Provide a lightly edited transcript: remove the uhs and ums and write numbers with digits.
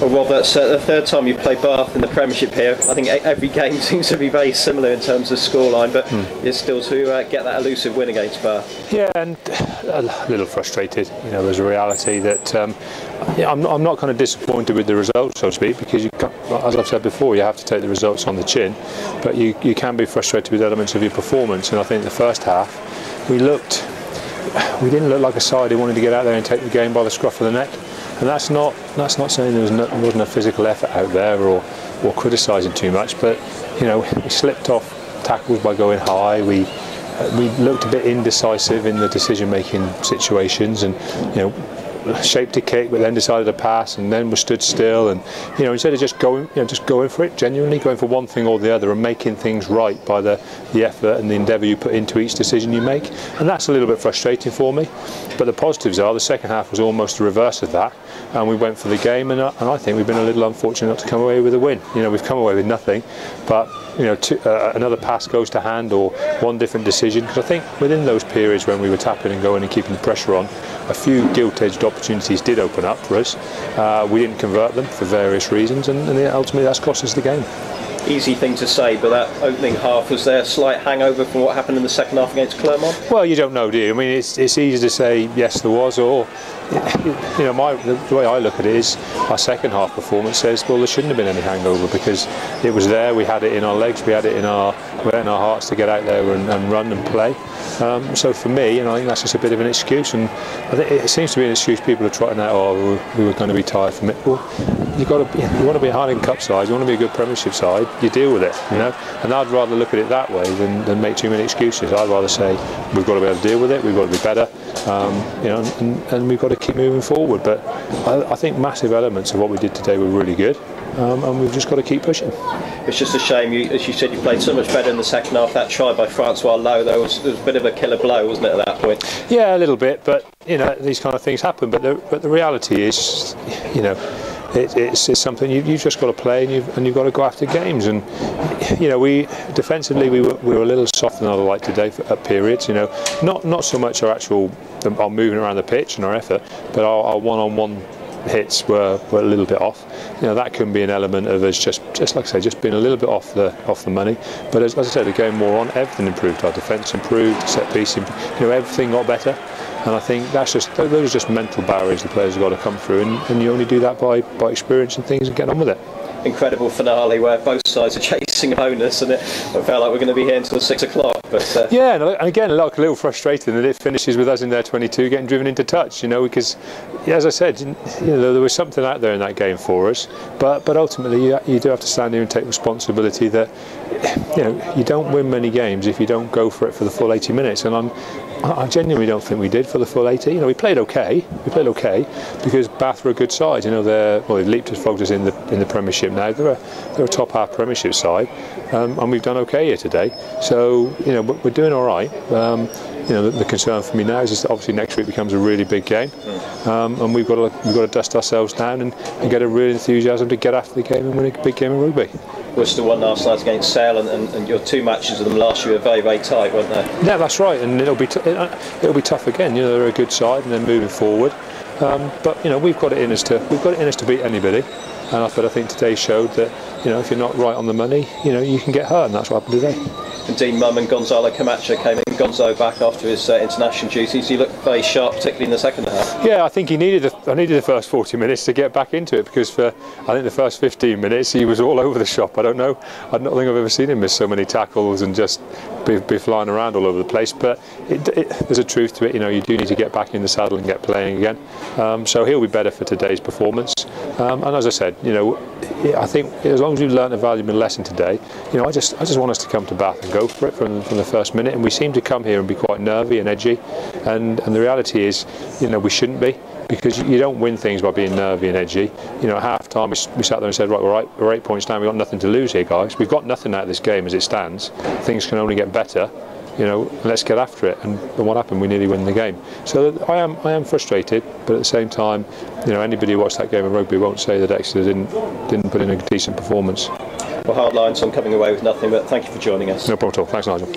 Well, Robert, the third time you've played Bath in the Premiership here. I think every game seems to be very similar in terms of scoreline, but you're still to get that elusive win against Bath. Yeah, and a little frustrated. You know, there's a reality that I'm not kind of disappointed with the results, so to speak, because as I've said before, you have to take the results on the chin, but you can be frustrated with elements of your performance. And I think the first half we didn't look like a side who wanted to get out there and take the game by the scruff of the neck. And that's not saying there wasn't a physical effort out there or criticising too much, but you know, we slipped off tackles by going high. We looked a bit indecisive in the decision-making situations, and you know, shaped a kick but then decided to pass and then was stood still, and you know, instead of just going for it, genuinely going for one thing or the other and making things right by the effort and the endeavour you put into each decision you make. And that's a little bit frustrating for me, but the positives are the second half was almost the reverse of that, and we went for the game, and I think we've been a little unfortunate not to come away with a win. You know, we've come away with nothing, but you know, another pass goes to hand or one different decision, because I think within those periods when we were tapping and going and keeping the pressure on, a few gilt-edged opportunities did open up for us. We didn't convert them for various reasons, and ultimately that's cost us the game. Easy thing to say, but that opening half, was there a slight hangover from what happened in the second half against Clermont? Well, you don't know, do you? I mean, it's easy to say yes there was, or you know, the way I look at it is our second half performance says, well, there shouldn't have been any hangover, because it was there, we had it in our legs, we had it in our hearts to get out there and run and play. So for me, you know, I think that's just a bit of an excuse, and I think it seems to be an excuse people are trotting out. Oh, we were going to be tired from it. Well, you want to be a Highland Cup side, you want to be a good Premiership side, you deal with it, you know. And I'd rather look at it that way than make too many excuses. I'd rather say we've got to be able to deal with it, we've got to be better, you know, and we've got to keep moving forward. But I think massive elements of what we did today were really good, and we've just got to keep pushing. It's just a shame, as you said, you played so much better in the second half. That try by Francois Lowe, there was a bit of a killer blow, wasn't it, at that point? Yeah, a little bit, but you know, these kind of things happen. But the reality is, you know, it's something you've just got to play, and you've got to go after games. And you know, defensively we were a little softer than I'd like today at periods. You know, not so much our moving around the pitch and our effort, but our one-on-one hits were a little bit off. You know, that can be an element of us just like I say, just being a little bit off the money. But as I said, the game wore on, everything improved. Our defence improved, set piece, you know, everything got better. And I think those are just mental barriers the players have got to come through, and you only do that by experiencing things and getting on with it. Incredible finale where both sides are chasing a bonus, and it felt like we're going to be here until 6 o'clock. But yeah, and again, like a little frustrating that it finishes with us in their 22 getting driven into touch. You know, because as I said, you know, there was something out there in that game for us. But ultimately, you do have to stand here and take responsibility that, you know, you don't win many games if you don't go for it for the full 80 minutes. And I genuinely don't think we did for the full 80. You know, we played okay. Because Bath were a good side. You know, they've leaped as focus in the Premiership now. They're a top half Premiership side, and we've done okay here today. So you know, we're doing all right. You know, the concern for me now is that obviously next week becomes a really big game, and we've got to dust ourselves down and get a real enthusiasm to get after the game and win a big game of rugby. Worcester won last night against Sale, and your two matches with them last year were very, very tight, weren't they? Yeah, that's right, and it'll be tough again. You know, they're a good side, and they're moving forward. But you know, we've got it in us to beat anybody, and I think today showed that, you know, if you're not right on the money, you know, you can get hurt, and that's what happened today. Dean Mum and Gonzalo Camacho came in. Gonzo back after his international duties. He looked very sharp, particularly in the second half. Yeah, I think I needed the first 40 minutes to get back into it, because for I think the first 15 minutes he was all over the shop. I don't think I've ever seen him miss so many tackles and just be flying around all over the place. But there's a truth to it. You know, you do need to get back in the saddle and get playing again. So he'll be better for today's performance. And as I said, you know, I think as long as we've learned a valuable lesson today, you know, I just want us to come to Bath and go for it from the first minute. And we seem to come here and be quite nervy and edgy, and the reality is, you know, we shouldn't be, because you don't win things by being nervy and edgy. You know, at half time we sat there and said, right, we're 8 points down, we've got nothing to lose here, guys. We've got nothing out of this game as it stands. Things can only get better. You know, let's get after it. And what happened? We nearly win the game. So I am frustrated, but at the same time, you know, anybody who watched that game of rugby won't say that Exeter didn't put in a decent performance. Well, hard lines on coming away with nothing, but thank you for joining us. No problem at all. Thanks, Nigel.